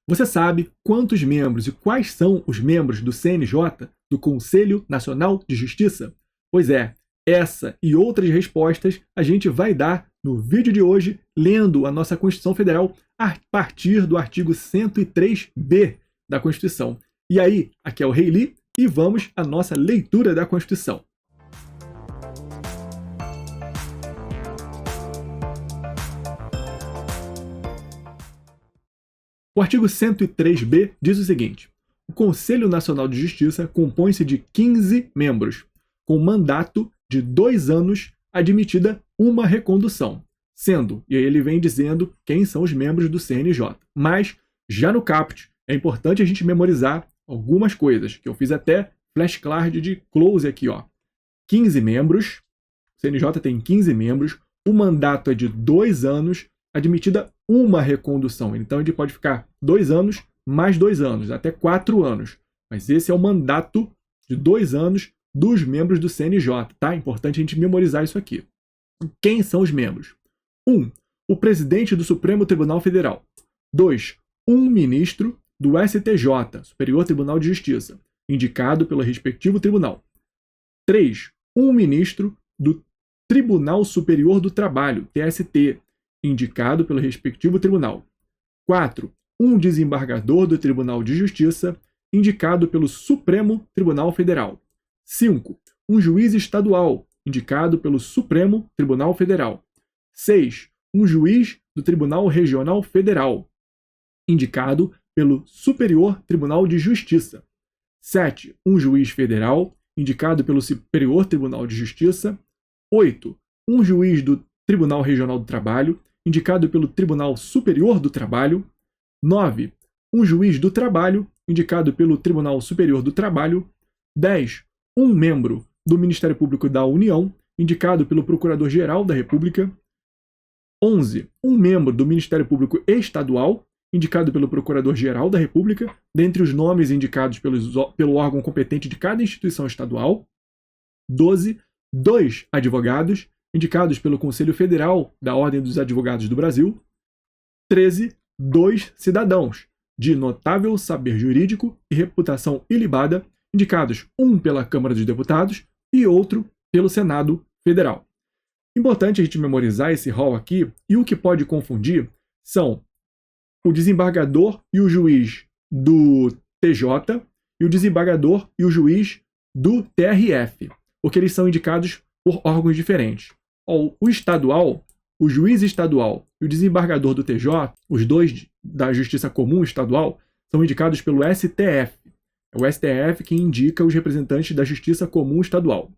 Você sabe quantos membros e quais são os membros do CNJ, do Conselho Nacional de Justiça? Pois é, essa e outras respostas a gente vai dar no vídeo de hoje, lendo a nossa Constituição Federal a partir do artigo 103b da Constituição. E aí, aqui é o Rei Li e vamos à nossa leitura da Constituição. O artigo 103b diz o seguinte: o Conselho Nacional de Justiça compõe-se de 15 membros, com mandato de 2 anos, admitida uma recondução, sendo, e aí ele vem dizendo quem são os membros do CNJ. Mas, já no caput, é importante a gente memorizar algumas coisas, que eu fiz até flashcard de close aqui, ó. 15 membros, o CNJ tem 15 membros, o mandato é de 2 anos, admitida uma recondução. Então ele pode ficar 2 anos, mais 2 anos, até 4 anos. Mas esse é o mandato de 2 anos dos membros do CNJ, tá? Importante a gente memorizar isso aqui. Quem são os membros? 1. O presidente do Supremo Tribunal Federal. 2. Um ministro do STJ, Superior Tribunal de Justiça, indicado pelo respectivo tribunal. 3. Um ministro do Tribunal Superior do Trabalho, TST, indicado pelo respectivo tribunal. 4. Um desembargador do Tribunal de Justiça, indicado pelo Supremo Tribunal Federal. 5. Um juiz estadual, indicado pelo Supremo Tribunal Federal. 6. Um juiz do Tribunal Regional Federal, indicado pelo Superior Tribunal de Justiça. 7. Um juiz federal, indicado pelo Superior Tribunal de Justiça. 8. Um juiz do Tribunal Regional do Trabalho, indicado pelo Tribunal Superior do Trabalho. 9. Um juiz do Trabalho, indicado pelo Tribunal Superior do Trabalho. 10. Um membro do Ministério Público da União, indicado pelo Procurador-Geral da República. 11. Um membro do Ministério Público Estadual, indicado pelo Procurador-Geral da República, dentre os nomes indicados pelo órgão competente de cada instituição estadual. 12. 2 advogados, indicados pelo Conselho Federal da Ordem dos Advogados do Brasil. 13. 2 cidadãos, de notável saber jurídico e reputação ilibada, indicados um pela Câmara dos Deputados e outro pelo Senado Federal. Importante a gente memorizar esse rol aqui, e o que pode confundir são o desembargador e o juiz do TJ e o desembargador e o juiz do TRF, porque eles são indicados por órgãos diferentes. O estadual, o juiz estadual e o desembargador do TJ, os dois da Justiça Comum Estadual, são indicados pelo STF. É o STF que indica os representantes da Justiça Comum Estadual.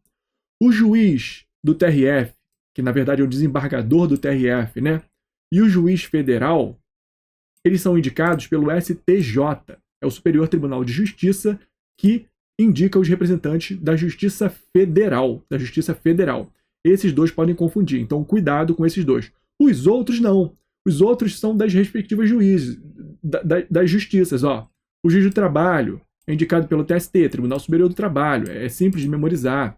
O juiz do TRF, que na verdade é o desembargador do TRF, né? E o juiz federal, eles são indicados pelo STJ, é o Superior Tribunal de Justiça, que indica os representantes da Justiça Federal, Esses dois podem confundir, então cuidado com esses dois. Os outros não. Os outros são das respectivas juízes, das justiças. Ó. O juiz do trabalho é indicado pelo TST, Tribunal Superior do Trabalho, é simples de memorizar.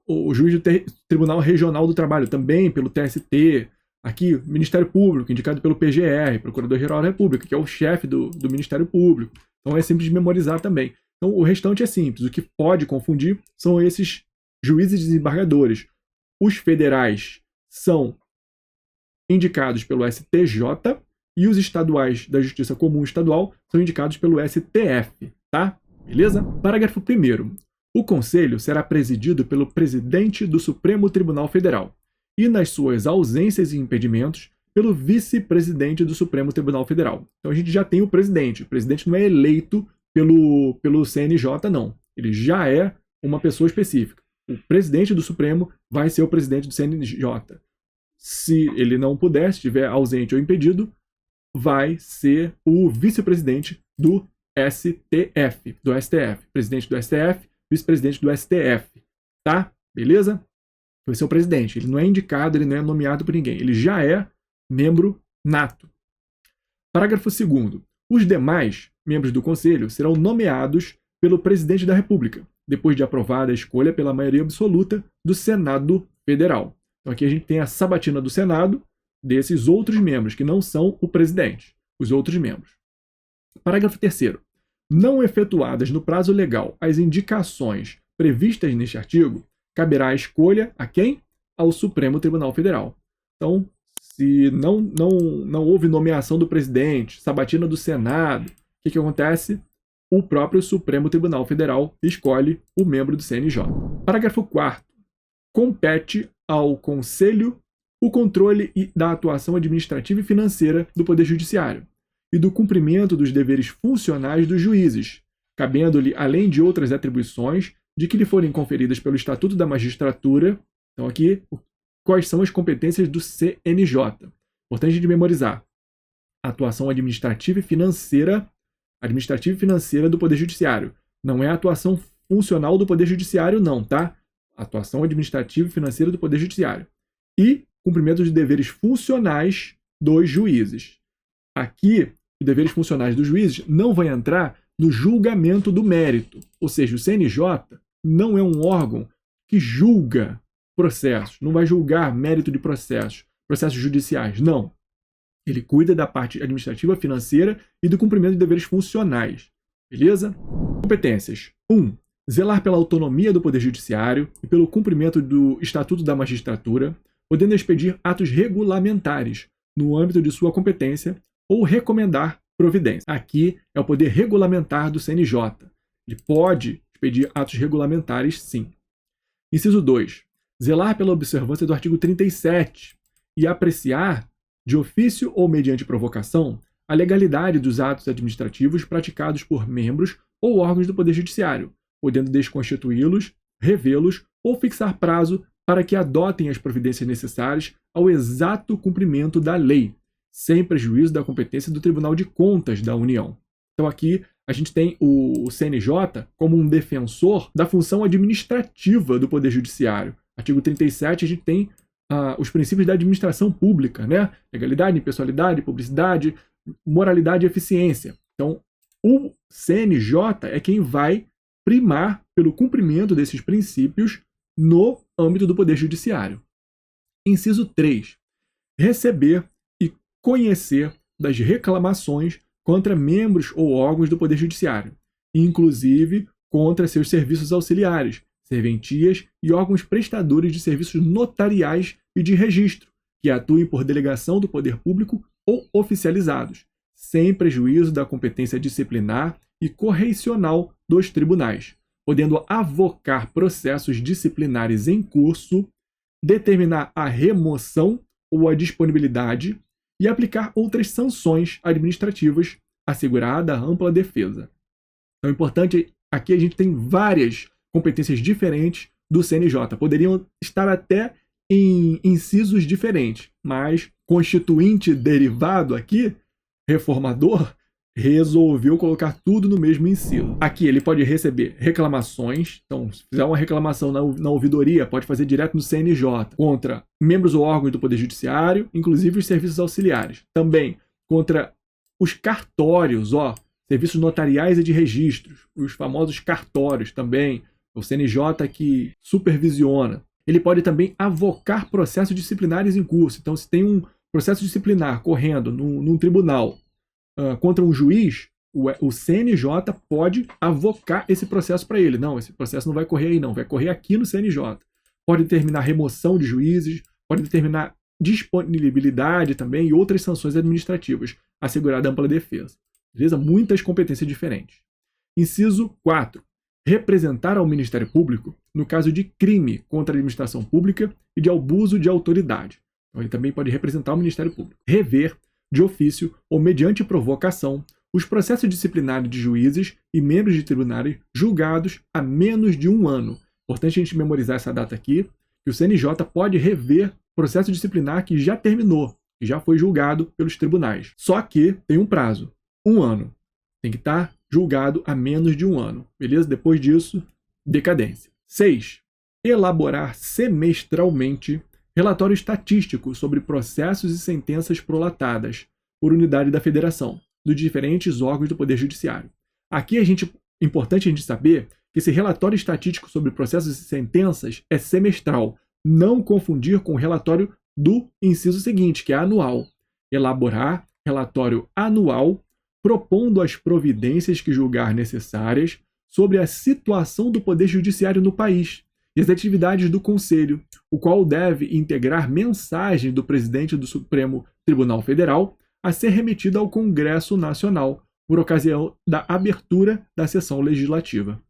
O juiz do Tribunal Regional do Trabalho, também pelo TST. Aqui, Ministério Público, indicado pelo PGR, Procurador-Geral da República, que é o chefe do Ministério Público. Então é simples de memorizar também. Então o restante é simples. O que pode confundir são esses juízes e desembargadores. Os federais são indicados pelo STJ e os estaduais da Justiça Comum Estadual são indicados pelo STF, tá? Beleza? Parágrafo 1º. O Conselho será presidido pelo presidente do Supremo Tribunal Federal e, nas suas ausências e impedimentos, pelo vice-presidente do Supremo Tribunal Federal. Então a gente já tem o presidente. O presidente não é eleito pelo CNJ, não. Ele já é uma pessoa específica. O presidente do Supremo vai ser o presidente do CNJ. Se ele não puder, se estiver ausente ou impedido, vai ser o vice-presidente do STF. Presidente do STF, vice-presidente do STF. Tá? Beleza? Vai ser o presidente. Ele não é indicado, ele não é nomeado por ninguém. Ele já é membro nato. Parágrafo 2º. Os demais membros do Conselho serão nomeados pelo Presidente da República, depois de aprovada a escolha pela maioria absoluta do Senado Federal. Então aqui a gente tem a sabatina do Senado, desses outros membros, que não são o presidente. os outros membros. Parágrafo 3º. Não efetuadas no prazo legal as indicações previstas neste artigo, caberá a escolha a quem? Ao Supremo Tribunal Federal. Então, se não houve nomeação do presidente, sabatina do Senado, o que acontece? O próprio Supremo Tribunal Federal escolhe o membro do CNJ. Parágrafo 4º. Compete ao Conselho o controle da atuação administrativa e financeira do Poder Judiciário e do cumprimento dos deveres funcionais dos juízes, cabendo-lhe, além de outras atribuições, de que lhe forem conferidas pelo Estatuto da Magistratura. Então aqui, quais são as competências do CNJ? Importante de memorizar. Atuação administrativa e financeira do Poder Judiciário. Não é a atuação funcional do Poder Judiciário, não, tá? Atuação administrativa e financeira do Poder Judiciário. E cumprimento de deveres funcionais dos juízes. Aqui, os deveres funcionais dos juízes não vai entrar no julgamento do mérito. Ou seja, o CNJ não é um órgão que julga processos, não vai julgar mérito de processos judiciais, não. Ele cuida da parte administrativa, financeira e do cumprimento de deveres funcionais. Beleza? Competências. 1. Zelar pela autonomia do Poder Judiciário e pelo cumprimento do Estatuto da Magistratura, podendo expedir atos regulamentares no âmbito de sua competência ou recomendar providência. Aqui é o poder regulamentar do CNJ. Ele pode expedir atos regulamentares, sim. Inciso 2. Zelar pela observância do artigo 37 e apreciar, de ofício ou mediante provocação, a legalidade dos atos administrativos praticados por membros ou órgãos do Poder Judiciário, podendo desconstituí-los, revê-los ou fixar prazo para que adotem as providências necessárias ao exato cumprimento da lei, sem prejuízo da competência do Tribunal de Contas da União. Então aqui a gente tem o CNJ como um defensor da função administrativa do Poder Judiciário. Artigo 37 a gente tem os princípios da administração pública, né? Legalidade, impessoalidade, publicidade, moralidade e eficiência. Então o CNJ é quem vai primar pelo cumprimento desses princípios no âmbito do Poder Judiciário. Inciso 3. Receber e conhecer das reclamações contra membros ou órgãos do Poder Judiciário, inclusive contra seus serviços auxiliares, serventias e órgãos prestadores de serviços notariais e de registro, que atuem por delegação do poder público ou oficializados, sem prejuízo da competência disciplinar e correicional dos tribunais, podendo avocar processos disciplinares em curso, determinar a remoção ou a disponibilidade e aplicar outras sanções administrativas, assegurada a ampla defesa. Então é importante, aqui a gente tem várias competências diferentes do CNJ. Poderiam estar até em incisos diferentes, mas constituinte derivado aqui, reformador, resolveu colocar tudo no mesmo inciso. Aqui ele pode receber reclamações, então se fizer uma reclamação na ouvidoria, pode fazer direto no CNJ, contra membros ou órgãos do Poder Judiciário, inclusive os serviços auxiliares. Também contra os cartórios, serviços notariais e de registros, os famosos cartórios também, o CNJ que supervisiona. Ele pode também avocar processos disciplinares em curso. Então, se tem um processo disciplinar correndo num tribunal contra um juiz, o CNJ pode avocar esse processo para ele. Não, esse processo não vai correr aí não, vai correr aqui no CNJ. Pode determinar remoção de juízes, pode determinar disponibilidade também e outras sanções administrativas, assegurada ampla defesa. Beleza? Muitas competências diferentes. Inciso 4. Representar ao Ministério Público no caso de crime contra a administração pública e de abuso de autoridade. Então, ele também pode representar o Ministério Público. Rever, de ofício ou mediante provocação, os processos disciplinares de juízes e membros de tribunais julgados há menos de 1 ano. Importante a gente memorizar essa data aqui, que o CNJ pode rever processo disciplinar que já terminou, que já foi julgado pelos tribunais. Só que tem um prazo, 1 ano. Tem que estar julgado há menos de 1 ano. Beleza? Depois disso, decadência. 6. Elaborar semestralmente relatório estatístico sobre processos e sentenças prolatadas por unidade da Federação, dos diferentes órgãos do Poder Judiciário. Aqui importante a gente saber que esse relatório estatístico sobre processos e sentenças é semestral, não confundir com o relatório do inciso seguinte, que é anual. Elaborar relatório anual propondo as providências que julgar necessárias sobre a situação do Poder Judiciário no país e as atividades do Conselho, o qual deve integrar mensagem do presidente do Supremo Tribunal Federal a ser remetida ao Congresso Nacional, por ocasião da abertura da sessão legislativa.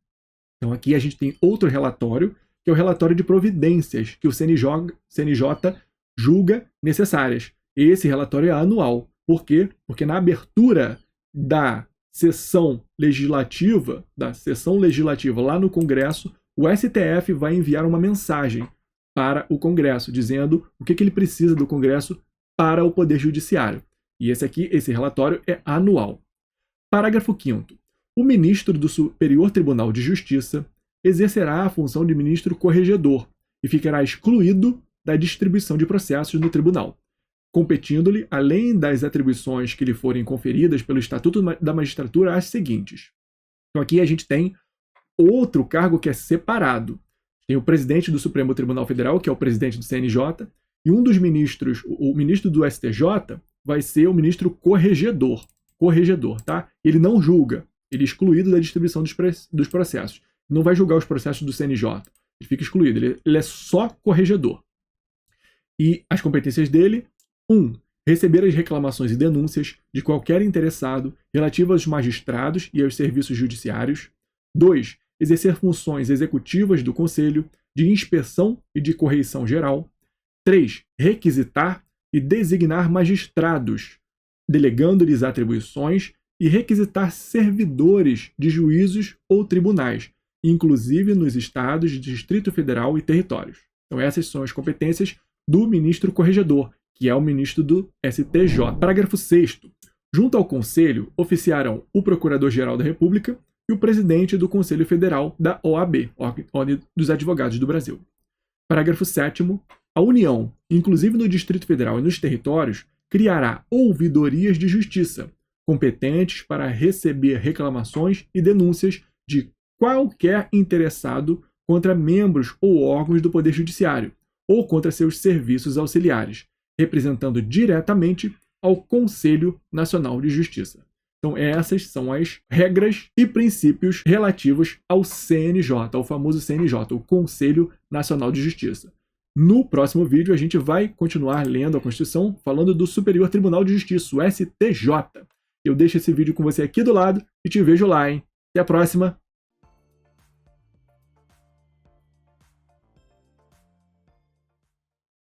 Então aqui a gente tem outro relatório, que é o relatório de providências que o CNJ julga necessárias. Esse relatório é anual. Por quê? Porque na abertura da sessão legislativa lá no Congresso, o STF vai enviar uma mensagem para o Congresso, dizendo o que ele precisa do Congresso para o Poder Judiciário. E esse relatório é anual. Parágrafo 5º. O ministro do Superior Tribunal de Justiça exercerá a função de ministro corregedor e ficará excluído da distribuição de processos no tribunal, competindo-lhe, além das atribuições que lhe forem conferidas pelo Estatuto da Magistratura, as seguintes. Então aqui a gente tem outro cargo que é separado. Tem o presidente do Supremo Tribunal Federal, que é o presidente do CNJ, e um dos ministros, o ministro do STJ, vai ser o ministro corregedor, tá? Ele não julga, ele é excluído da distribuição dos processos. Não vai julgar os processos do CNJ, ele fica excluído, ele é só corregedor. E as competências dele: 1. Receber as reclamações e denúncias de qualquer interessado relativas aos magistrados e aos serviços judiciários. 2. Exercer funções executivas do Conselho, de inspeção e de correição geral. 3. Requisitar e designar magistrados, delegando-lhes atribuições, e requisitar servidores de juízos ou tribunais, inclusive nos estados, Distrito Federal e territórios. Então essas são as competências do ministro corregedor, que é o ministro do STJ. Parágrafo 6º. Junto ao Conselho oficiarão o Procurador-Geral da República e o presidente do Conselho Federal da OAB, Ordem dos Advogados do Brasil. Parágrafo 7º. A União, inclusive no Distrito Federal e nos territórios, criará ouvidorias de justiça, competentes para receber reclamações e denúncias de qualquer interessado contra membros ou órgãos do Poder Judiciário, ou contra seus serviços auxiliares, representando diretamente ao Conselho Nacional de Justiça. Então essas são as regras e princípios relativos ao CNJ, ao famoso CNJ, o Conselho Nacional de Justiça. No próximo vídeo a gente vai continuar lendo a Constituição, falando do Superior Tribunal de Justiça, o STJ. Eu deixo esse vídeo com você aqui do lado e te vejo lá, hein? Até a próxima!